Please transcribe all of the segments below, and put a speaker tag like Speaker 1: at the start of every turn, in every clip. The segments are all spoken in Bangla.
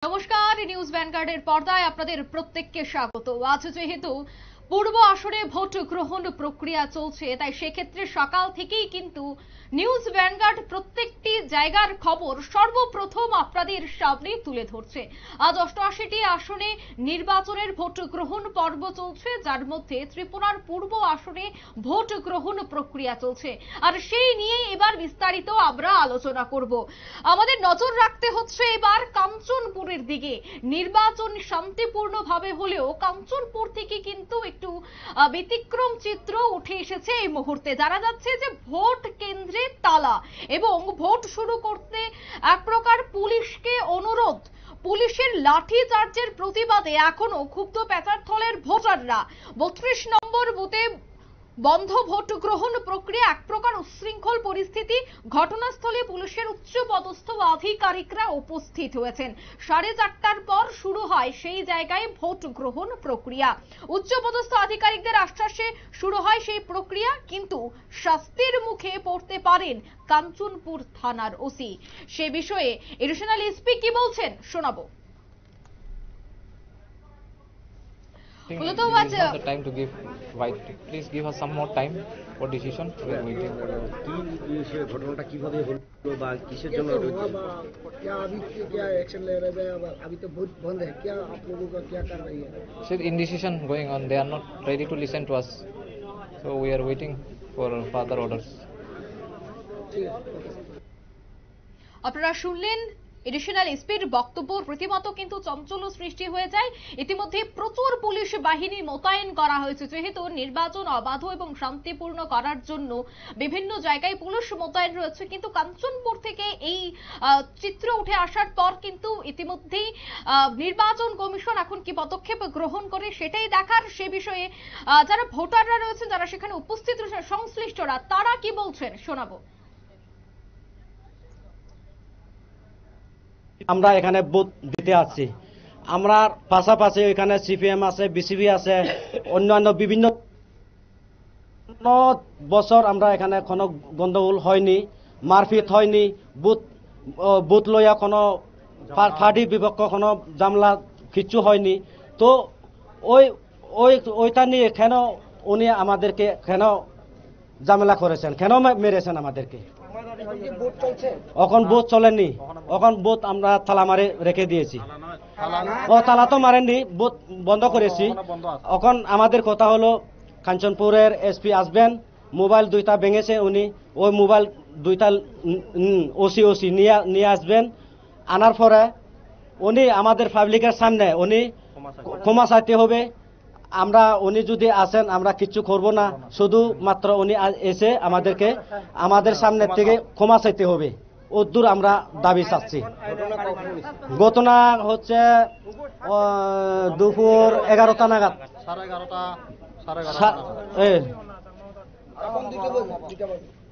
Speaker 1: নমস্কার, নিউজ ভ্যানগার্ডের পর্দায় আপনাদের প্রত্যেককে স্বাগত। আজ যেহেতু পূর্ব আসরে ভোট গ্রহণ প্রক্রিয়া চলছে, তাই সেক্ষেত্রে সকাল থেকেই কিন্তু নিউজ ভ্যানগার্ড প্রত্যেকটি জায়গার খবর সর্বপ্রথম আপনাদের সামনে তুলে ধরছে। আজ 88টি আসনে নির্বাচনের ভোট গ্রহণ পর্ব চলছে, যার মধ্যে ত্রিপুরার পূর্ব আসনে ভোট গ্রহণ প্রক্রিয়া চলছে। আর সেই নিয়ে এবার বিস্তারিত আমরা আলোচনা করব। আমাদের নজর রাখতে হচ্ছে এবার কাঞ্চনপুরের দিকে। নির্বাচন শান্তিপূর্ণভাবে হলেও কাঞ্চনপুর থেকে কিন্তু একটু ব্যতিক্রম চিত্র উঠে এসেছে এই মুহূর্তে। জানা যাচ্ছে যে ভোট কেন্দ্রে তালা এবং ভোট শুরু করতে এক প্রকার পুলিশকে অনুরোধ। পুলিশের লাঠি চার্জের প্রতিবাদে এখনো ক্ষুব্ধ পেচারথলের ভোটাররা। 32 নম্বর বুথে বন্ধ ভোট গ্রহণ প্রক্রিয়া, এক প্রকার উচ্ছৃঙ্খল পরিস্থিতি। ঘটনাস্থলে পুলিশের উচ্চপদস্থ আধিকারিকরা উপস্থিত হয়েছেন। 4:30টার পর শুরু হয় সেই জায়গায় ভোট গ্রহণ প্রক্রিয়া। উচ্চপদস্থ আধিকারিকদের আশ্বাসে শুরু হয় সেই প্রক্রিয়া, কিন্তু শাস্তির মুখে পড়তে পারেন কাঞ্চনপুর থানার ওসি। সে বিষয়ে এডিশনাল এসপি কি বলছেন শোনাবো।
Speaker 2: Think this is not the time to give right. Please give us some more time for decision. We are waiting.
Speaker 3: কি ঘটনাটা কিভাবে হলো বা কিসের জন্য হচ্ছে?
Speaker 4: क्या अभी क्या एक्शन ले रहे हैं? अभी तो बहुत बंद है, क्या आप लोगों का क्या कार्रवाई है?
Speaker 2: See, indecision going on. They are not ready to listen to us. So we are waiting for further orders.
Speaker 4: ठीक है।
Speaker 1: আপনারা শুনলেন এডিশনাল এসপির বক্তব্য। রীতিমতো কিন্তু চঞ্চল সৃষ্টি হয়ে যায়। ইতিমধ্যে প্রচুর পুলিশ বাহিনী মোতায়েন করা হয়েছে, যেহেতু নির্বাচন অবাধ এবং শান্তিপূর্ণ করার জন্য বিভিন্ন জায়গায় পুলিশ মোতায়েন রয়েছে। কিন্তু কাঞ্চনপুর থেকে এই চিত্র উঠে আসার পর কিন্তু ইতিমধ্যেই নির্বাচন কমিশন এখন কি পদক্ষেপ গ্রহণ করে সেটাই দেখার। সে বিষয়ে যারা ভোটাররা রয়েছেন, যারা সেখানে উপস্থিত রয়েছেন, সংশ্লিষ্টরা, তারা কি বলছেন শোনাবো।
Speaker 3: আমরা এখানে বুথ দিতে আসছি। আমরা পাশাপাশি এখানে সিপিএম আছে, বিসিবি আছে, অন্যান্য বিভিন্ন বছর আমরা এখানে কোনো গন্ডগোল হয়নি, মারপিট হয়নি, বুথ লইয়া কোনো পার্টি বিপক্ষ কোনো জামলা কিচ্ছু হয়নি। তো ওইটা নিয়ে কেন উনি আমাদেরকে কেন ঝামেলা করেছেন, কেন মেরেছেন আমাদেরকে? এখন বুথ চলেনি, এখন বুথ আমরা তালা মারে রেখে দিয়েছি। ও তালা তো মারেননি, বুথ বন্ধ করেছি। এখন আমাদের কথা হলো কাঞ্চনপুরের এসপি আসবেন, মোবাইল 2টা ভেঙেছে উনি, ওই মোবাইল 2টা ওসি নিয়ে আসবেন। আনার পরে উনি আমাদের পাবলিকের সামনে উনি ক্ষমা চাইতে হবে। উনি যদি আসেন আমরা কিচ্ছু করব না, শুধু মাত্র উনি এসে আমাদের সামনে থেকে ক্ষমা চাইতে হবে, ওদূর আমরা দাবি চাচ্ছি। ঘটনা হচ্ছে দুপুর 11টা নাগাদ।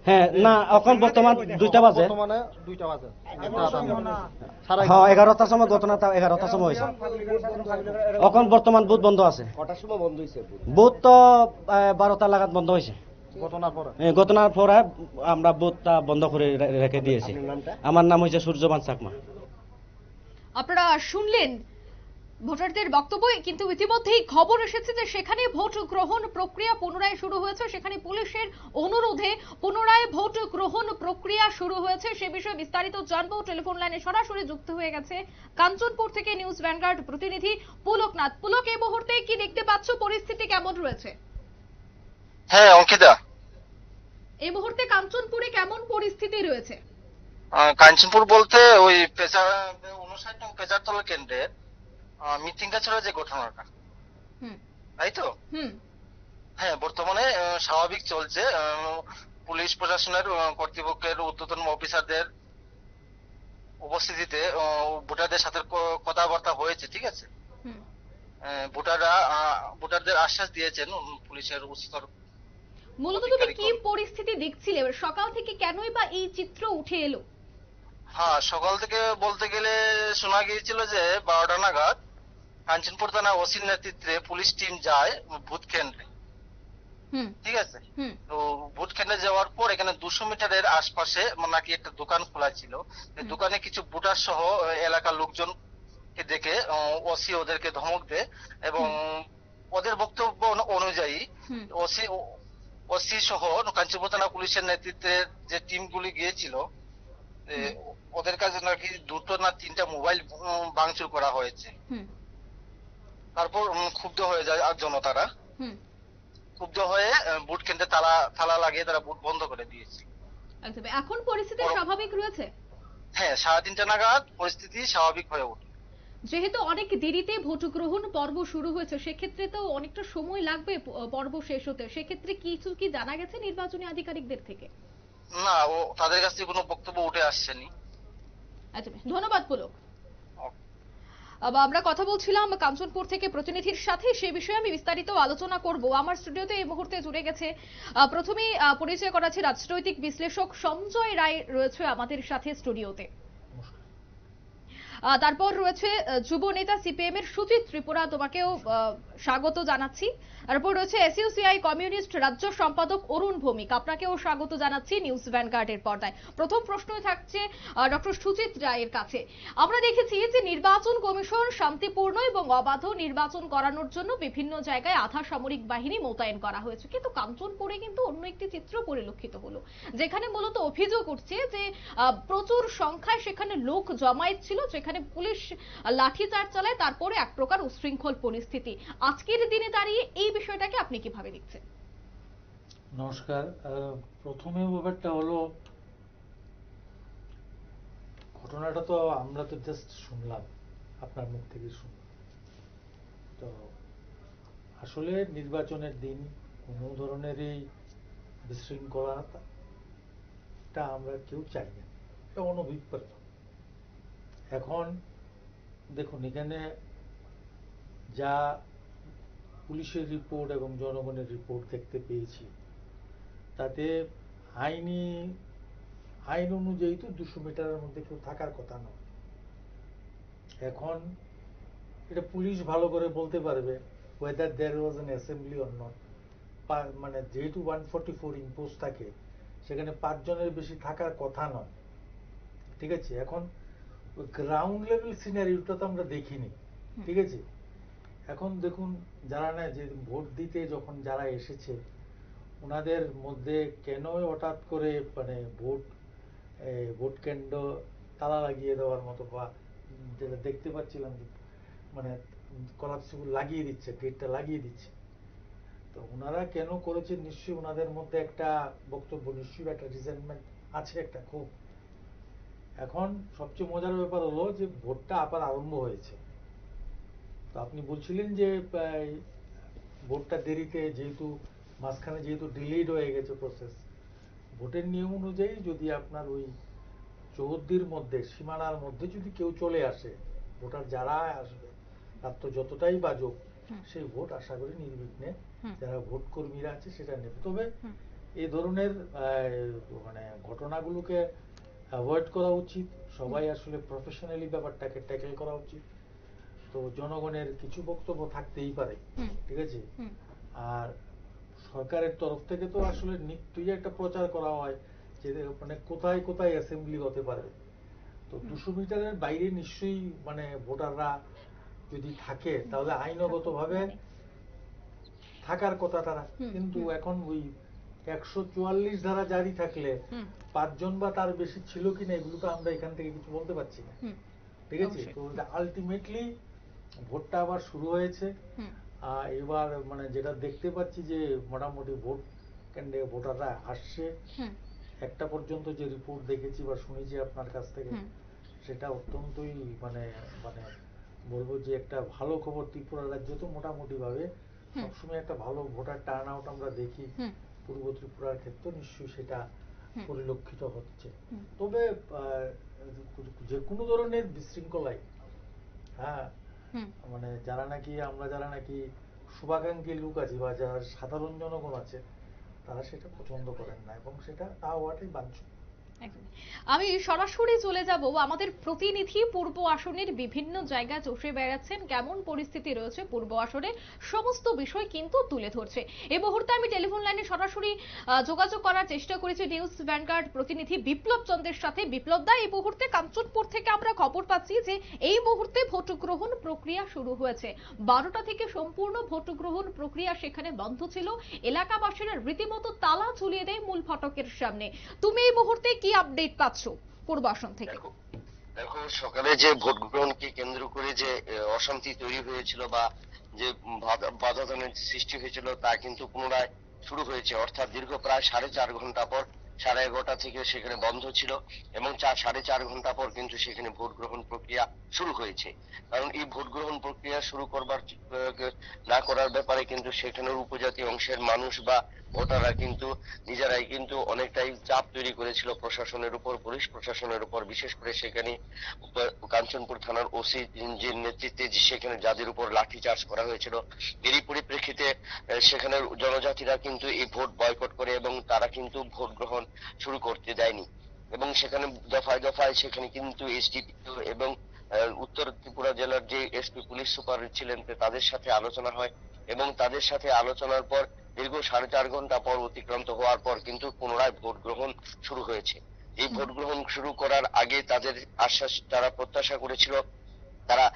Speaker 3: হ্যাঁ, না এখন বর্তমান 2টা বাজে। হ্যাঁ, 11টার সময় ঘটনা, 11টার সময় হয়েছে। এখন বর্তমান বুথ বন্ধ আছে। বুথ তো 12টা নাগাদ বন্ধ হয়েছে। ঘটনার পরে আমরা বুথটা বন্ধ করে রেখে দিয়েছি। আমার নাম হয়েছে সূর্যবান চাকমা।
Speaker 1: আপনারা শুনলেন ভোটারদের বক্তব্য। কিন্তু ইতিমধ্যেই খবর এসেছে যে সেখানে ভোট গ্রহণ প্রক্রিয়া পুনরায় শুরু হয়েছে। সেখানে পুলিশের অনুরোধে পুনরায় ভোট গ্রহণ প্রক্রিয়া শুরু হয়েছে। সে বিষয়ে বিস্তারিত জানবো। টেলিফোন লাইনে সরাসরি যুক্ত হয়ে গেছে কাঞ্চনপুর থেকে নিউজ ভ্যানগার্ড প্রতিনিধি পুলকনাথ। পুলক, এই মুহূর্তে কি দেখতে পাচ্ছ, পরিস্থিতি কেমন রয়েছে?
Speaker 5: হ্যাঁ অঙ্কিতা,
Speaker 1: এই মুহূর্তে কাঞ্চনপুরে কেমন পরিস্থিতি রয়েছে?
Speaker 5: কাঞ্চনপুর বলতে ওই 59 নং পেজারতলা কেন্দ্রে মিটিংটা ছিল যে ঘটনাটা, তাই তো? হ্যাঁ, বর্তমানে স্বাভাবিক চলছে। পুলিশ প্রশাসনের কর্তৃপক্ষের ঊর্ধ্বতন অফিসারদের উপস্থিতিতে ভোটারদের সাথে কথাবার্তা হয়েছে, ঠিক আছে? ভোটারদের আশ্বাস দিয়েছেন পুলিশের উচ্চতর।
Speaker 1: মূলত তুমি কি পরিস্থিতি দেখছিলে সকাল থেকে, কেনই বা এই চিত্র উঠে এলো?
Speaker 5: হ্যাঁ, সকাল থেকে বলতে গেলে শোনা গিয়েছিল যে 12টা নাগাদ কাঞ্চনপুর থানা ওসির নেতৃত্বে পুলিশ টিম যায় ভোট কেন্দ্রে, ঠিক আছে? তো ভোট কেন্দ্রে যাওয়ার পর এখানে 200 মিটারের আশপাশে নাকি একটা দোকান খোলা ছিল। দোকানে কিছু ভোটার সহ এলাকার লোকজন ডেকে ওসি ওদেরকে ধমক দেয় এবং ওদের বক্তব্য অনুযায়ী ওসি সহ কাঞ্চনপুর থানা পুলিশের নেতৃত্বে যে টিমগুলি গিয়েছিল ওদের কাছে নাকি 2টো না 3টা মোবাইল ভাঙচুর করা হয়েছে। তারপর ক্ষুব্ধ হয়ে যায় আর জনতারা ক্ষুব্ধ হয়ে বুট কেন্দ্রে তালা লাগিয়ে তারা বুট বন্ধ করে দিয়েছে।
Speaker 1: এখন পরিস্থিতি স্বাভাবিক রয়েছে?
Speaker 5: হ্যাঁ, 3:30 নাগাদ পরিস্থিতি স্বাভাবিক হয়ে ওঠে।
Speaker 1: যেহেতু অনেক দেরিতে ভোট গ্রহণ পর্ব শুরু হয়েছে, সেক্ষেত্রে তো অনেকটা সময় লাগবে পর্ব শেষ হতে, সেক্ষেত্রে কিছু কি জানা গেছে নির্বাচনী আধিকারিকদের থেকে?
Speaker 5: না, তাদের কাছ থেকে কোনো বক্তব্য উঠে আসছেনি।
Speaker 1: আচ্ছা, ধন্যবাদ পুলক। আমরা কথা বলছিলাম কাঞ্চনপুর থেকে প্রতিনিধির সাথে, সে বিষয়ে আমি বিস্তারিত আলোচনা করব। আমার স্টুডিওতে এই মুহূর্তে জুড়ে গেছে, প্রথমেই পরিচয় করাচ্ছি রাজনৈতিক বিশ্লেষক সঞ্জয় রায় রয়েছে আমাদের সাথে স্টুডিওতে। তারপর রয়েছে যুব নেতা সিপিএম এর সুজিত ত্রিপুরা, তোমাকেও স্বাগত জানাচ্ছি। তারপর রয়েছে এসইউসিআই কমিউনিস্ট রাজ্য সম্পাদক অরুণ ভৌমিক, আপনাকেও স্বাগত জানাচ্ছি নিউজ ভ্যানগার্ডের পর্দায়। প্রথম প্রশ্ন থাকছে ডক্টর সুজিত রায়ের কাছে। আমরা দেখেছি যে নির্বাচন কমিশন শান্তিপূর্ণ এবং অবাধ নির্বাচন করানোর জন্য বিভিন্ন জায়গায় আধা সামরিক বাহিনী মোতায়েন করা হয়েছে, কিন্তু কাঞ্চনপুরে কিন্তু অন্য একটি চিত্র পরিলক্ষিত হলো, যেখানে মূলত অভিযোগ উঠছে যে প্রচুর সংখ্যায় সেখানে লোক জমায়েত ছিল, যেখানে পুলিশ লাঠিচার্জ চালায়, তারপরে এক প্রকার উশৃঙ্খল পরিস্থিতি। আজকের দিনে দাঁড়িয়ে এই বিষয়টাকে আপনি কিভাবে দেখছেন?
Speaker 6: নমস্কার। প্রথমে ব্যাপারটা হলো, ঘটনাটা তো আমরা তো জাস্ট শুনলাম, আপনার মুখ থেকে শুনলাম। তো আসলে নির্বাচনের দিন কোনো ধরনের এই বিশৃঙ্খলাটা আমরা কেউ চাই না, এটা অনভিপ্রেত। এখন দেখুন, এখানে যা পুলিশের রিপোর্ট এবং জনগণের রিপোর্ট দেখতে পেয়েছি, তাতে আইন অনুযায়ী তো 200 মিটারের মধ্যে কেউ থাকার কথা নয়। এখন এটা পুলিশ ভালো করে বলতে পারবে whether there was an assembly or not। মানে যেহেতু 144 ইম্পোজ থাকে, সেখানে 5 জনের বেশি থাকার কথা নয়, ঠিক আছে। এখন গ্রাউন্ড লেভেল সিনারিওটা তো আমরা দেখিনি, ঠিক আছে। এখন দেখুন, যারা না যে ভোট দিতে যখন যারা এসেছে, ওনাদের মধ্যে কেন হঠাৎ করে মানে ভোট কেন্দ্র তালা লাগিয়ে দেওয়ার মতো, বা যেটা দেখতে পাচ্ছিলাম মানে কলাপসিবল লাগিয়ে দিচ্ছে, গেটটা লাগিয়ে দিচ্ছে, তো ওনারা কেন করেছে? নিশ্চয়ই ওনাদের মধ্যে একটা বক্তব্য, নিশ্চয়ই একটা রিজেন্টমেন্ট আছে, একটা খুব। এখন সবচেয়ে মজার ব্যাপার হলো যে ভোটটা আবার আরম্ভ হয়েছে। তো আপনি বলছিলেন যে ভোটটা দেরিতে, যেহেতু মাঝখানে যেহেতু ডিলেড হয়ে গেছে প্রসেস, ভোটের নিয়ম অনুযায়ী যদি আপনার ওই চৌহদ্দির মধ্যে, সীমানার মধ্যে যদি কেউ চলে আসে, ভোটার যারা আসবে, তার তো যতটাই বাজুক, সেই ভোট আশা করি নির্বিঘ্নে যারা ভোট কর্মীরা আছে সেটা নেবে। তবে এই ধরনের মানে ঘটনাগুলোকে অ্যাভয়েড করা উচিত, সবাই আসলে প্রফেশনালি ব্যাপারটাকে ট্যাকেল করা উচিত। তো জনগণের কিছু বক্তব্য থাকতেই পারে, ঠিক আছে। আর সরকারের তরফ থেকে তো আসলে নিত্যই একটা প্রচার করা হয় যে মানে কোথায় কোথায় অ্যাসেম্বলি হতে পারে। তো 200 মিটারের বাইরে নিশ্চয়ই মানে ভোটাররা যদি থাকে, তাহলে আইনগতভাবে থাকার কথা তারা। কিন্তু এখন ওই 144 ধারা জারি থাকলে 5 জন বা তার বেশি ছিল কিনা, এগুলো তো আমরা এখান থেকে কিছু বলতে পারছি না, ঠিক আছে। তো আলটিমেটলি ভোটটা আবার শুরু হয়েছে। এবার মানে যেটা দেখতে পাচ্ছি যে মোটামুটি ভোট কেন্দ্রে ভোটাররা আসছে। একটা পর্যন্ত যে রিপোর্ট দেখেছি বা শুনেছি আপনার কাছ থেকে, সেটা অত্যন্তই মানে মানে বলবো যে একটা ভালো খবর। ত্রিপুরা রাজ্য তো মোটামুটি ভাবে সবসময় একটা ভালো ভোটার টার্ন আউট আমরা দেখি, পূর্ব ত্রিপুরার ক্ষেত্রে নিশ্চয়ই সেটা পরিলক্ষিত হচ্ছে। তবে যে কোনো ধরনের বিশৃঙ্খলাই, হ্যাঁ, মানে যারা নাকি আমরা যারা নাকি শুভাকাঙ্ক্ষী লোক আছে বা যারা সাধারণ জনগণ আছে, তারা সেটা পছন্দ করেন না, এবং সেটা তা হওয়াটাই বাঞ্ছনীয়।
Speaker 1: আমি সরাসরি চলে যাব আমাদের প্রতিনিধি পূর্ব আসনের বিভিন্ন জায়গায় চষে বেড়াচ্ছেন, কেমন পরিস্থিতি রয়েছে পূর্ব আসনে সমস্ত বিষয় কিন্তু তুলে ধরছে। এই মুহূর্তে আমি টেলিফোন লাইনে সরাসরি যোগাযোগ করার চেষ্টা করেছি নিউজ ভ্যানগার্ড প্রতিনিধি বিপ্লব চন্দ্রের সাথে। বিপ্লব দা, এই মুহূর্তে কাঞ্চনপুর থেকে আমরা খবর পাচ্ছি যে এই মুহূর্তে ভোট গ্রহণ প্রক্রিয়া শুরু হয়েছে। 12টা থেকে সম্পূর্ণ ভোট গ্রহণ প্রক্রিয়া সেখানে বন্ধ ছিল। এলাকাবাসীরা রীতিমতো তালা ঝুলিয়ে দেয় মূল ফটকের সামনে। তুমি এই মুহূর্তে কি আপডেট পাচ্ছ পূর্ব আসন থেকে?
Speaker 7: দেখো, সকালে যে ভোট গ্রহণকে কেন্দ্র করে যে অশান্তি তৈরি হয়েছিল বা যে বাধাদানের সৃষ্টি হয়েছিল তা কিন্তু পুনরায় শুরু হয়েছে। অর্থাৎ দীর্ঘ প্রায় 4.5 ঘন্টা পর 11:30 থেকে সেখানে বন্ধ ছিল এবং 4.5 ঘন্টা পর কিন্তু সেখানে ভোট গ্রহণ প্রক্রিয়া শুরু হয়েছে। কারণ এই ভোট গ্রহণ প্রক্রিয়া শুরু করবার না করার ব্যাপারে কিন্তু সেখানের উপজাতি অংশের মানুষ বা ভোটাররা কিন্তু নিজেরাই কিন্তু অনেকটাই চাপ তৈরি করেছিল প্রশাসনের উপর, পুলিশ প্রশাসনের উপর। বিশেষ করে সেখানে কাঞ্চনপুর থানার ওসি যে নেতৃত্বে সেখানে যাদের উপর লাঠিচার্জ করা হয়েছিল, এরই পরিপ্রেক্ষিতে সেখানের জনজাতিরা কিন্তু এই ভোট বয়কট করে এবং তারা কিন্তু ভোট গ্রহণ শুরু করতে দেয়নি। এবং সেখানে দফায় দফায় সেখানে কিন্তু এসডিপিও এবং উত্তর ত্রিপুরা জেলার যে এসপি পুলিশ সুপার ছিলেন তাদের সাথে আলোচনা হয় এবং তাদের সাথে আলোচনার পর দীর্ঘ 4.5 ঘন্টা পর অতিক্রান্ত হওয়ার পর কিন্তু পুনরায় ভোট গ্রহণ শুরু হয়েছে। এই ভোট গ্রহণ শুরু করার আগে তাদের আশ্বাস তারা প্রত্যাশা করেছিল তারা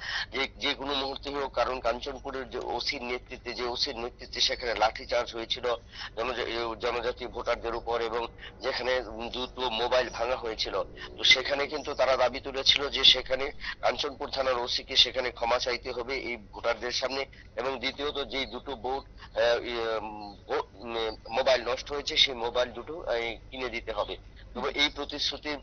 Speaker 7: যে কোনো মুহূর্তে হোক, কারণ কাঞ্চনপুরের যে ওসির নেতৃত্বে সেখানে লাঠিচার্জ হয়েছিল জনজাতি ভোটারদের উপর এবং যেখানে দুটো মোবাইল ভাঙা হয়েছিল। তো সেখানে কিন্তু তারা দাবি তুলেছিল যে সেখানে কাঞ্চনপুর থানার ওসিকে সেখানে ক্ষমা চাইতে হবে এই ভোটারদের সামনে এবং দ্বিতীয়ত যে দুটো মোবাইল নষ্ট হয়েছে সেই মোবাইল দুটো কিনে দিতে হবে। তবে এই প্রতিশ্রুতির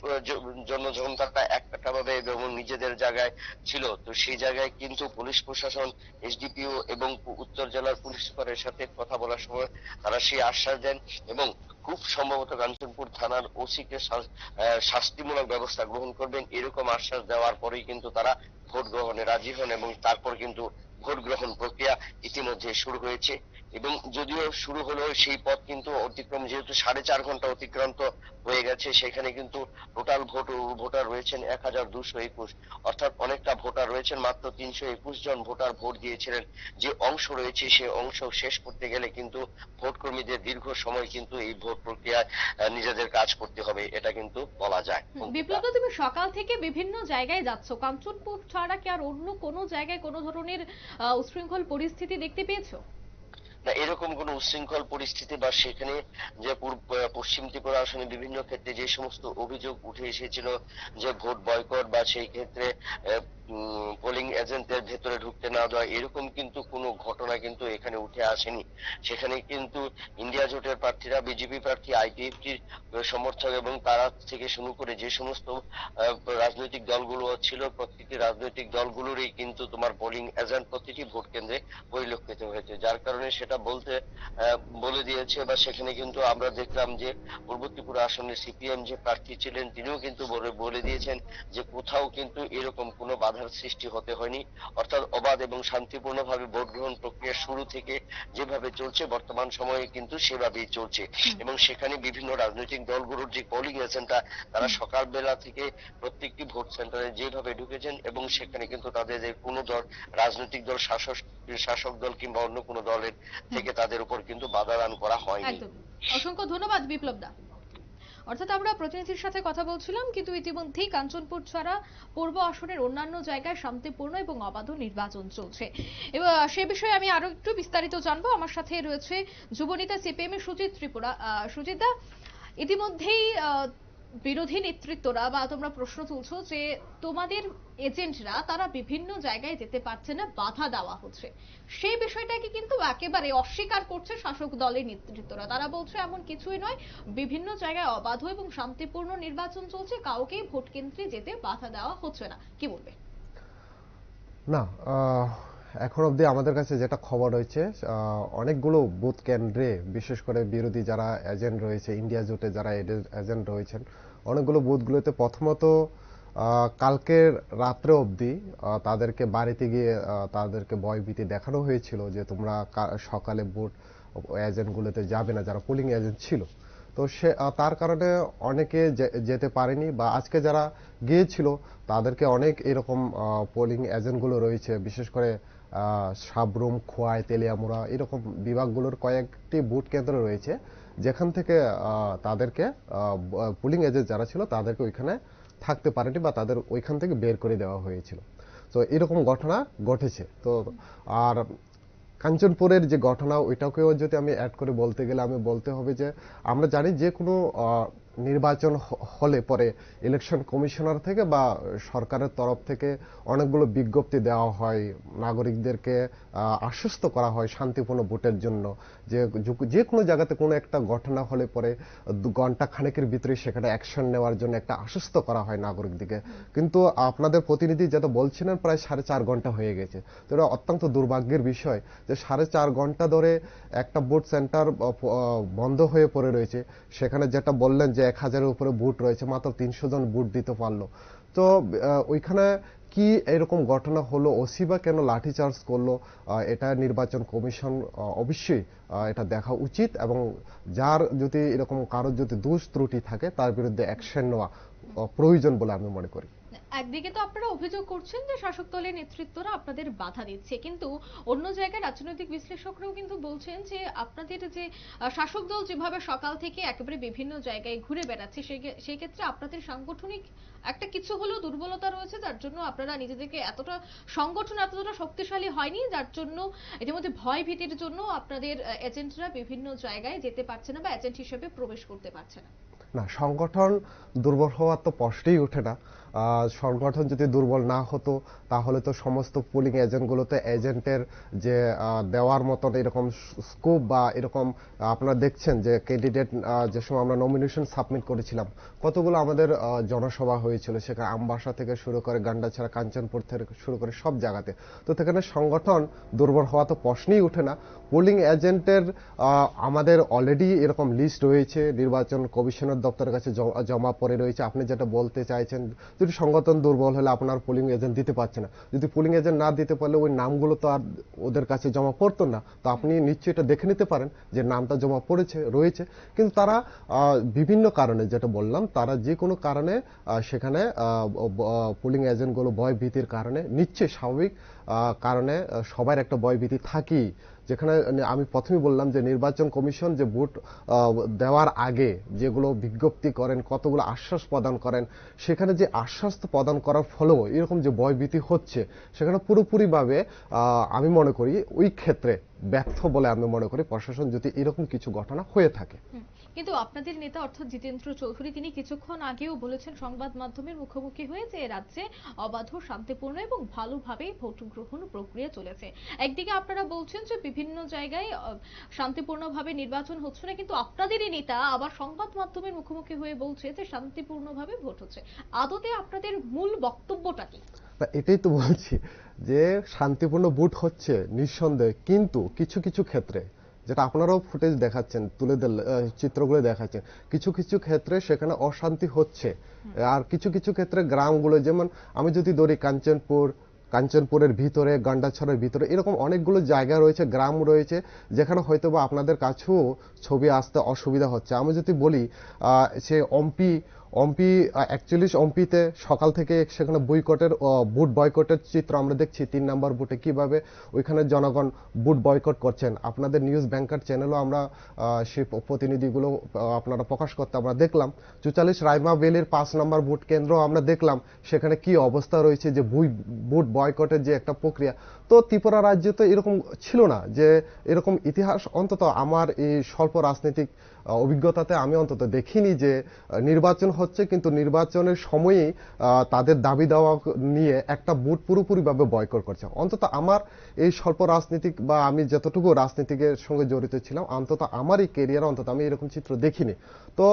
Speaker 7: জন্য যখন তারা একটাভাবে এবং নিজেদের জায়গায় ছিল, তো সেই জায়গায় কিন্তু পুলিশ প্রশাসন, এসডিপিও এবং উত্তর জেলার পুলিশ সুপারের সাথে কথা বলার সময় তারা সেই আশ্বাস দেন এবং খুব সম্ভবত কাঞ্চনপুর থানার ওসিকে শাস্তিমূলক ব্যবস্থা গ্রহণ করবেন এরকম আশ্বাস দেওয়ার পরেই কিন্তু তারা ভোট গ্রহণে রাজি হন এবং তারপর কিন্তু ভোট গ্রহণ প্রক্রিয়া ইতিমধ্যে শুরু হয়েছে। এবং যদিও শুরু হলেও সেই পথ কিন্তু অতিক্রম, যেহেতু 4.5 ঘন্টা অতিক্রান্ত হয়ে গেছে, সেখানে কিন্তু টোটাল ভোটার রয়েছেন 1221, অর্থাৎ অনেকটা ভোটার রয়েছেন, মাত্র 321 জন ভোটার ভোট দিয়েছিলেন। যে অংশ রয়েছে সে অংশ শেষ করতে গেলে কিন্তু ভোট কর্মীদের দীর্ঘ সময় কিন্তু এই ভোট প্রক্রিয়ায় নিজেদের কাজ করতে হবে, এটা কিন্তু বলা যায়।
Speaker 1: বিপ্লব, তুমি সকাল থেকে বিভিন্ন জায়গায় যাচ্ছ, কাঞ্চনপুর ছাড়া কি আর অন্য কোনো জায়গায় কোনো ধরনের উচ্ছৃঙ্খল পরিস্থিতি দেখতে পেয়েছো?
Speaker 7: না, এরকম কোন উচ্ছৃঙ্খল পরিস্থিতি বা সেখানে যে পশ্চিম ত্রিপুরা আসনে বিভিন্ন ক্ষেত্রে যে সমস্ত অভিযোগ উঠে এসেছিল যে ভোট বয়কট বা সেই ক্ষেত্রে পোলিং এজেন্টদের ভেতরে ঢুকতে না দেওয়া, এরকম কিন্তু কোনো ঘটনা কিন্তু এখানে উঠে আসেনি। সেখানে কিন্তু ইন্ডিয়া জোটের প্রার্থীরা, বিজেপি প্রার্থী, আইপিএফটির সমর্থক এবং তারা থেকে শুরু করে যে সমস্ত রাজনৈতিক দলগুলো ছিল, প্রত্যেকটি রাজনৈতিক দলগুলোরই কিন্তু তোমার পোলিং এজেন্ট প্রতিটি ভোট কেন্দ্রে পরিলক্ষিত হয়েছে, যার কারণে সেটা বলে দিয়েছে। বা সেখানে কিন্তু আমরা দেখলাম যে পূর্ব ত্রিপুরা আসনে সিপিএম যে প্রার্থী ছিলেন তিনিও কিন্তু বলে দিয়েছেন যে কোথাও কিন্তু এরকম কোনো বাধার সৃষ্টি হতে হয়নি, অর্থাৎ অবাধ এবং শান্তিপূর্ণভাবে ভোট গ্রহণ প্রক্রিয়া শুরু থেকে যেভাবে চলছে বর্তমান সময়ে কিন্তু সেভাবেই চলছে। এবং সেখানে বিভিন্ন রাজনৈতিক দলগুলোর যে পোলিং এজেন্টরা তারা সকালবেলা থেকে প্রত্যেকটি ভোট সেন্টারে যেভাবে ঢুকেছেন এবং সেখানে কিন্তু তাদের কোনো দল, রাজনৈতিক দল, শাসক দল কিংবা অন্য কোনো দলের থেকে তাদের উপর কিন্তু বাধা দান করা হয়নি।
Speaker 1: অসংখ্য ধন্যবাদ বিপ্লব দা। অর্থাৎ আমরা প্রতিনিধির সাথে কথা বলছিলাম, কিন্তু ইতিমধ্যেই কাঞ্চনপুর ছাড়া পূর্ব আসনের অন্যান্য জায়গায় শান্তিপূর্ণ এবং অবাধ নির্বাচন চলছে। এবং সে বিষয়ে আমি আরো একটু বিস্তারিত জানবো। আমার সাথে রয়েছে যুবনেতা সিপিএম এর সুজিত ত্রিপুরা। সুজিত দা, ইতিমধ্যেই বিরোধী নেতৃত্বরা বা তোমরা প্রশ্ন তুলছো যে তোমাদের এজেন্টরা তারা বিভিন্ন জায়গায় যেতে পারছে না, বাধা দেওয়া হচ্ছে, সেই বিষয়টাকে কিন্তু একেবারে অস্বীকার করছে শাসক দলের নেতৃত্বরা। তারা বলছে এমন কিছুই নয়, বিভিন্ন জায়গায় অবাধ এবং শান্তিপূর্ণ নির্বাচন চলছে, কাউকেই ভোট কেন্দ্রে যেতে বাধা দেওয়া হচ্ছে না। কি বলবে?
Speaker 8: না, এখন অবধি আমাদের কাছে যেটা খবর রয়েছে অনেকগুলো বুথ কেন্দ্রে বিশেষ করে বিরোধী যারা এজেন্ট রয়েছে, ইন্ডিয়া জোটে যারা এজেন্ট রয়েছেন, অনেকগুলো বুথগুলোতে প্রথমত কালকের রাত্রে অবধি তাদেরকে বাড়িতে গিয়ে তাদেরকে ভয়ভীতি দেখানো হয়েছিল যে তোমরা সকালে ভোট এজেন্টগুলোতে যাবে না, যারা পোলিং এজেন্ট ছিল। তো তো সে তার কারণে অনেকে যেতে পারেনি, বা আজকে যারা গিয়েছিল তাদেরকে অনেক এরকম পোলিং এজেন্টগুলো রয়েছে, বিশেষ করে সাবরুম, খোয়াই, তেলিয়ামুড়া এরকম বিভাগগুলোর কয়েকটি বুথ কেন্দ্র রয়েছে যেখান থেকে তাদেরকে পোলিং এজেন্ট যারা ছিল তাদেরকে ওইখানে থাকতে পারেনি বা তাদের ওইখান থেকে বের করে দেওয়া হয়েছিল। তো এরকম ঘটনা ঘটেছে। তো আর কাঞ্চনপুরের যে ঘটনা ওইটাকেও যদি আমি অ্যাড করে বলতে গেলে আমি বলতে হবে যে আমরা জানি যে কোনো নির্বাচন হলে পরে ইলেকশন কমিশনার থেকে বা সরকারের তরফ থেকে অনেকগুলো বিজ্ঞপ্তি দেওয়া হয়, নাগরিকদেরকে আশ্বস্ত করা হয় শান্তিপূর্ণ ভোটের জন্য, যে কোনো জায়গাতে কোনো একটা ঘটনা হলে পরে 2 ঘন্টা খানেকের ভিতরে সেখানে অ্যাকশন নেওয়ার জন্য একটা আশ্বস্ত করা হয় নাগরিকদিকে। কিন্তু আপনাদের প্রতিনিধি যেটা বলছিলেন প্রায় 4.5 ঘন্টা হয়ে গেছে। তো এটা অত্যন্ত দুর্ভাগ্যের বিষয় যে 4.5 ঘন্টা ধরে একটা ভোট সেন্টার বন্ধ হয়ে পড়ে রয়েছে। সেখানে যেটা বললেন যে 1000-এর উপরে বুথ রয়েছে, মাত্র 300 জন বুথ দিতে পারলো। তো ওইখানে কি এরকম ঘটনা হলো, ওসি বা কেন লাঠিচার্জ করলো, এটা নির্বাচন কমিশন অবশ্যই এটা দেখা উচিত, এবং যার যদি এরকম কারোর যদি দোষ ত্রুটি থাকে তার বিরুদ্ধে অ্যাকশন নেওয়া প্রয়োজন বলে আমি মনে করি।
Speaker 1: একদিকে তো আপনারা অভিযোগ করছেন যে শাসক দলের নেতৃত্বরা আপনাদের বাধা দিচ্ছে, কিন্তু অন্য জায়গায় রাজনৈতিক বিশ্লেষকরাও কিন্তু বলছেন যে আপনাদের যে শাসক দল যেভাবে সকাল থেকে একেবারে বিভিন্ন জায়গায় ঘুরে বেড়াচ্ছে সেই ক্ষেত্রে আপনাদের সাংগঠনিক একটা কিছু হলেও দুর্বলতা রয়েছে, যার জন্য আপনারা নিজেদেরকে এতটা শক্তিশালী হয়নি, যার জন্য ইতিমধ্যে ভয় ভীতির জন্য আপনাদের এজেন্টরা বিভিন্ন জায়গায় যেতে পারছে না বা এজেন্ট হিসেবে প্রবেশ করতে পারছে না।
Speaker 8: না, সংগঠন দুর্বল হওয়ার তো প্রশ্নই ওঠে না। সংগঠন যদি দুর্বল না হতো তাহলে তো সমস্ত পোলিং এজেন্টগুলোতে এজেন্টের যে দেওয়ার মতন এরকম স্কোপ বা এরকম আপনারা দেখছেন যে ক্যান্ডিডেট যে সময় আমরা নমিনেশন সাবমিট করেছিলাম কতগুলো আমাদের জনসভা হয়েছিল, সেখানে আমবাসা থেকে শুরু করে গান্ডাছড়া, কাঞ্চনপুর থেকে শুরু করে সব জায়গাতে। তো সেখানে সংগঠন দুর্বল হওয়া তো প্রশ্নই ওঠে না। পোলিং এজেন্টের আমাদের অলরেডি এরকম লিস্ট রয়েছে, নির্বাচন কমিশনের দপ্তরের কাছে জমা পড়ে রয়েছে। আপনি যেটা বলতে চাইছেন, যদি সংগঠন দুর্বল হলে আপনার পোলিং এজেন্ট দিতে পারছে না, যদি পোলিং এজেন্ট না দিতে পারলে ওই নামগুলো তো আর ওদের কাছে জমা পড়তো না। তো আপনি নিশ্চয়ই এটা দেখে নিতে পারেন যে নামটা জমা পড়েছে রয়েছে, কিন্তু তারা বিভিন্ন কারণে, যেটা বললাম, তারা যে কোনো কারণে সেখানে পোলিং এজেন্টগুলো ভয় ভীতির কারণে নিশ্চয়ই স্বাভাবিক কারণে সবার একটা ভয় ভীতি থাকি। যেখানে আমি প্রথমেই বললাম যে নির্বাচন কমিশন যে ভোট দেওয়ার আগে যেগুলো বিজ্ঞপ্তি করেন, কতগুলো আশ্বাস প্রদান করেন, সেখানে যে আশ্বাস প্রদান করার ফলেও এরকম যে ভয়ভীতি হচ্ছে, সেখানে পুরোপুরিভাবে আমি মনে করি ওই ক্ষেত্রে ব্যর্থ বলে আমি মনে করি প্রশাসন, যদি এরকম কিছু ঘটনা হয়ে থাকে।
Speaker 1: কিন্তু আপনাদের নেতা অর্থাৎ জিতেন্দ্র চৌধুরী তিনি কিছুক্ষণ আগেও বলেছেন সংবাদ মাধ্যমের মুখোমুখি হয়ে যে রাজ্যে অবাধ, শান্তিপূর্ণ এবং ভালোভাবে ভোট গ্রহণ প্রক্রিয়া চলেছে। একদিকে আপনারা বলছেন যে বিভিন্ন জায়গায় শান্তিপূর্ণভাবে নির্বাচন হচ্ছে না, কিন্তু আপনাদেরই নেতা আবার সংবাদ মাধ্যমের মুখোমুখি হয়ে বলছে যে শান্তিপূর্ণভাবে ভোট হচ্ছে। আদতে আপনাদের মূল বক্তব্যটা কি?
Speaker 8: এটাই তো বলছি যে শান্তিপূর্ণ ভোট হচ্ছে নিঃসন্দেহে, কিন্তু কিছু কিছু ক্ষেত্রে, যেটা আপনারাও ফুটেজ দেখাচ্ছেন, চিত্রগুলো দেখাচ্ছেন, কিছু কিছু ক্ষেত্রে সেখানে অশান্তি হচ্ছে। আর কিছু কিছু ক্ষেত্রে গ্রামগুলো, যেমন আমি যদি ধরি কাঞ্চনপুরের ভিতরে, গান্ডাছড়ার ভিতরে এরকম অনেকগুলো জায়গা রয়েছে, গ্রাম রয়েছে, যেখানে হয়তো বা আপনাদের কাছেও ছবি আসতে অসুবিধা হচ্ছে। আমি যদি বলি সে অম্পি 41 অম্পিতে সকাল থেকে সেখানে বুট বয়কটের চিত্র আমরা দেখছি। 3 নম্বর বুটে কিভাবে ওইখানে জনগণ বুট বয়কট করছেন। আপনাদের নিউজ ব্যাংকার চ্যানেলও আমরা সেই প্রতিনিধিগুলো আপনারা প্রকাশ করতে আমরা দেখলাম। 44 রাইমা ভ্যালির 5 নম্বর বুট কেন্দ্র আমরা দেখলাম সেখানে কি অবস্থা রয়েছে, যে বুট বয়কটের যে একটা প্রক্রিয়া। তো ত্রিপুরা রাজ্যে তো এরকম ছিল না, যে এরকম ইতিহাস অন্তত আমার এই স্বল্প রাজনৈতিক অভিজ্ঞতাতে আমি অন্তত দেখিনি যে নির্বাচন হচ্ছে কিন্তু নির্বাচনের সময়ই তাদের দাবি দেওয়া নিয়ে একটা বুট পুরোপুরিভাবে বয়কট করছে। অন্তত আমার এই স্বল্প রাজনীতিক বা আমি যতটুকু রাজনীতিকের সঙ্গে জড়িত ছিলাম, অন্তত আমার এই ক্যারিয়ারে অন্তত আমি এরকম চিত্র দেখিনি। তো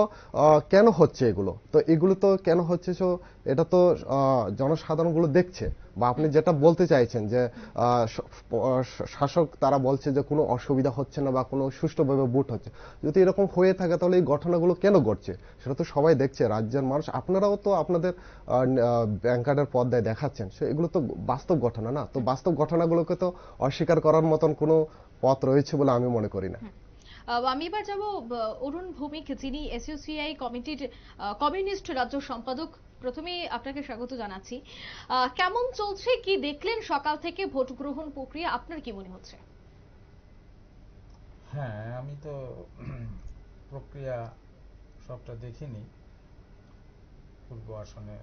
Speaker 8: কেন হচ্ছে এগুলো? তো এগুলো তো কেন হচ্ছে, এটা তো জনসাধারণগুলো দেখছে। বা আপনি যেটা বলতে চাইছেন যে শাসক তারা বলছে যে কোনো অসুবিধা হচ্ছে না বা কোনো সুষ্ঠুভাবে ভোট হচ্ছে, যদি এরকম হয়ে থাকে তাহলে এই ঘটনাগুলো কেন ঘটছে সেটা তো সবাই দেখছে, রাজ্যের মানুষ। আপনারাও তো আপনাদের ব্যাংকারের পর্দায় দেখাচ্ছেন, এগুলো তো বাস্তব ঘটনা না। তো বাস্তব ঘটনাগুলোকে তো অস্বীকার করার মতন কোনো পথ রয়েছে বলে আমি মনে করি না।
Speaker 1: আমি এবার যাব অরুণ ভৌমিক, যিনি এসইউসিআই কমিটির কমিউনিস্ট রাজ্য সম্পাদক। প্রথমে আপনাকে স্বাগত জানাচ্ছি। কেমন চলছে, কি দেখলেন সকাল থেকে ভোট গ্রহণ প্রক্রিয়া, আপনার কি মনে হচ্ছে?
Speaker 9: হ্যাঁ, আমি তো প্রক্রিয়া সবটা দেখিনি। পূর্ব আসনে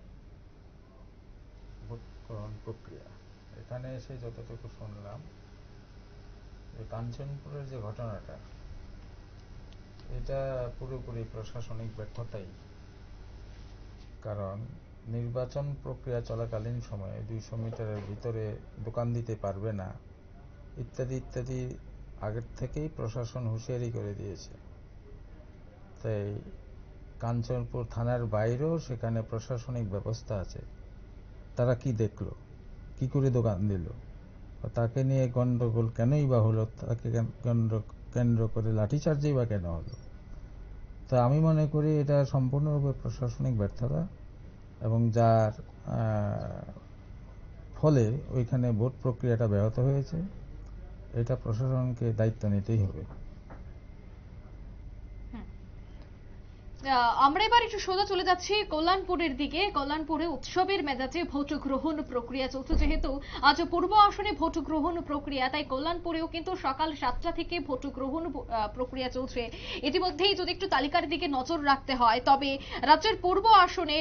Speaker 9: ভোট গ্রহণ প্রক্রিয়া এখানে এসে যতটুকু শুনলাম, কাঞ্চনপুরের যে ঘটনাটা, এটা পুরোপুরি প্রশাসনিক ব্যর্থতাই। কারণ নির্বাচন প্রক্রিয়া চলাকালীন সময়ে 200 মিটারের ভিতরে দোকান দিতে পারবে না ইত্যাদি ইত্যাদি আগের থেকেই প্রশাসন হুঁশিয়ারি করে দিয়েছে। তাই কাঞ্চনপুর থানার বাইরেও সেখানে প্রশাসনিক ব্যবস্থা আছে। তারা কি দেখলো, কি করে দোকান দিল, তাকে নিয়ে গন্ডগোল কেনই বা হলো, তাকে কেন্দ্র করে লাঠিচার্জই বা কেন হলো। তা আমি মনে করি এটা সম্পূর্ণরূপে প্রশাসনিক ব্যর্থতা, এবং যার ফলে ওইখানে ভোট প্রক্রিয়াটা ব্যাহত হয়েছে। এটা প্রশাসনকে দায়িত্ব নিতেই হবে।
Speaker 1: আমরা এবার একটু সোজা চলে যাচ্ছি কল্যাণপুরের দিকে। কল্যাণপুরে উৎসবের মেজাজে ভোট গ্রহণ প্রক্রিয়া চলছে। যেহেতু আজ পূর্ব আসনে ভোট গ্রহণ প্রক্রিয়া, তাই কল্যাণপুরেও কিন্তু সকাল 7টা থেকে ভোট গ্রহণ প্রক্রিয়া চলছে। ইতিমধ্যেই যদি একটু তালিকার দিকে নজর রাখতে হয়, তবে রাজ্যের পূর্ব আসনে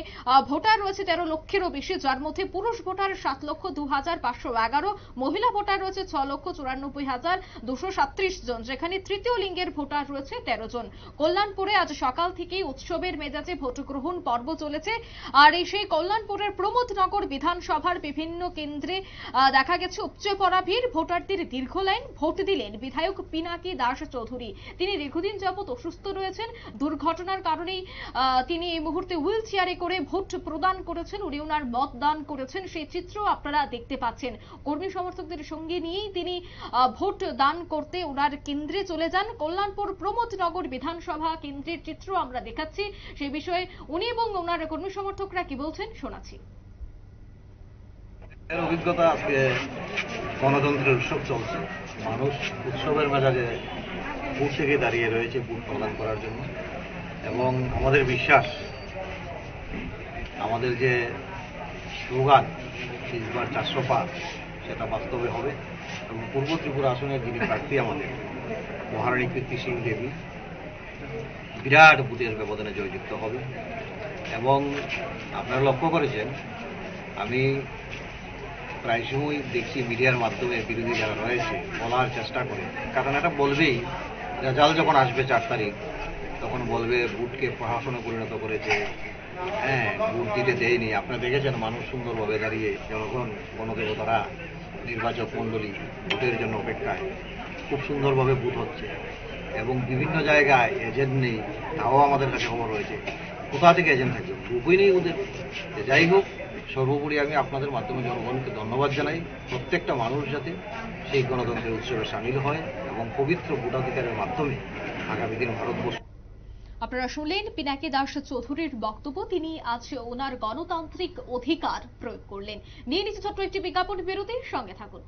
Speaker 1: ভোটার রয়েছে 13 লক্ষেরও বেশি, যার মধ্যে পুরুষ ভোটার 7,02,511, মহিলা ভোটার রয়েছে 6,94,237 জন, যেখানে তৃতীয় লিঙ্গের ভোটার রয়েছে 13 জন। কল্যাণপুরে আজ সকাল থেকেই উৎসবের মেজাজে ভোট গ্রহণ পর্ব চলেছে। আর এই সেই কল্যাণপুরের প্রমোদনগর বিধানসভার বিভিন্ন কেন্দ্রে দেখা গেছে উপচে পড়া ভিড়, ভোটারদের দীর্ঘ লাইন। ভোট দিলেন বিধায়ক পিনাকি দাস চৌধুরী। তিনি দীর্ঘদিন যাবৎ অসুস্থ রয়েছেন, দুর্ঘটনার কারণেই তিনি এই মুহূর্তে হুইল চেয়ারে করে ভোট প্রদান করেছেন, উনি ওনার মত দান করেছেন। সেই চিত্র আপনারা দেখতে পাচ্ছেন। কর্মী সমর্থকদের সঙ্গে নিয়েই তিনি ভোট দান করতে ওনার কেন্দ্রে চলে যান। কল্যাণপুর প্রমোদনগর বিধানসভা কেন্দ্রের চিত্র আমরা দেখাচ্ছি। সেই বিষয়ে উনি এবং ওনার কর্মী সমর্থকরা কি বলছেন শোনাচ্ছি।
Speaker 10: এর অভিজ্ঞতা, আজকে গণতন্ত্রের উৎসব চলছে। মানুষ উৎসবের মেজাজে বুথ থেকে দাঁড়িয়ে রয়েছে ভোট প্রদান করার জন্য, এবং আমাদের বিশ্বাস আমাদের যে স্লোগান 30বার 400 পার, সেটা বাস্তবে হবে। এবং পূর্ব ত্রিপুরা আসনের যিনি প্রার্থী আমাদের মহারানী কীর্তি সিং দেবী বিরাট ভোটের ব্যবধানে জয়যুক্ত হবে। এবং আপনারা লক্ষ্য করেছেন, আমি প্রায় সময় দেখছি মিডিয়ার মাধ্যমে বিরোধী যারা রয়েছে বলার চেষ্টা করে, কারণ এটা বলবেই রেজাল্ট যখন আসবে 4 তারিখ, তখন বলবে ভোটকে প্রশাসনে পরিণত করেছে, হ্যাঁ ভোট দিতে দেয়নি। আপনারা দেখেছেন মানুষ সুন্দরভাবে দাঁড়িয়ে, জনগণ গণদেবতারা নির্বাচক মণ্ডলী ভোটের জন্য অপেক্ষায়, খুব সুন্দরভাবে ভোট হচ্ছে। এবং বিভিন্ন জায়গায় এজেন্ট নেই, তাও আমাদের কাছে খবর রয়েছে। কোথা থেকে এজেন্ট থাকবে, গ্রুপই নেই ওদের। যাই হোক, সর্বোপরি আমি আপনাদের মাধ্যমে জনগণকে ধন্যবাদ জানাই। প্রত্যেকটা মানুষ যাতে সেই গণতন্ত্রের উৎসবে সামিল হয় এবং পবিত্র ভোটাধিকারের মাধ্যমে আগামী দিন ভারতবর্ষ।
Speaker 1: আপনারা শুনলেন পিনাকি দাস চৌধুরীর বক্তব্য। তিনি আজ ওনার গণতান্ত্রিক অধিকার প্রয়োগ করলেন। নিয়ে নিচ্ছে ছোট্ট একটি বিজ্ঞাপন বিরতির সঙ্গে থাকুন।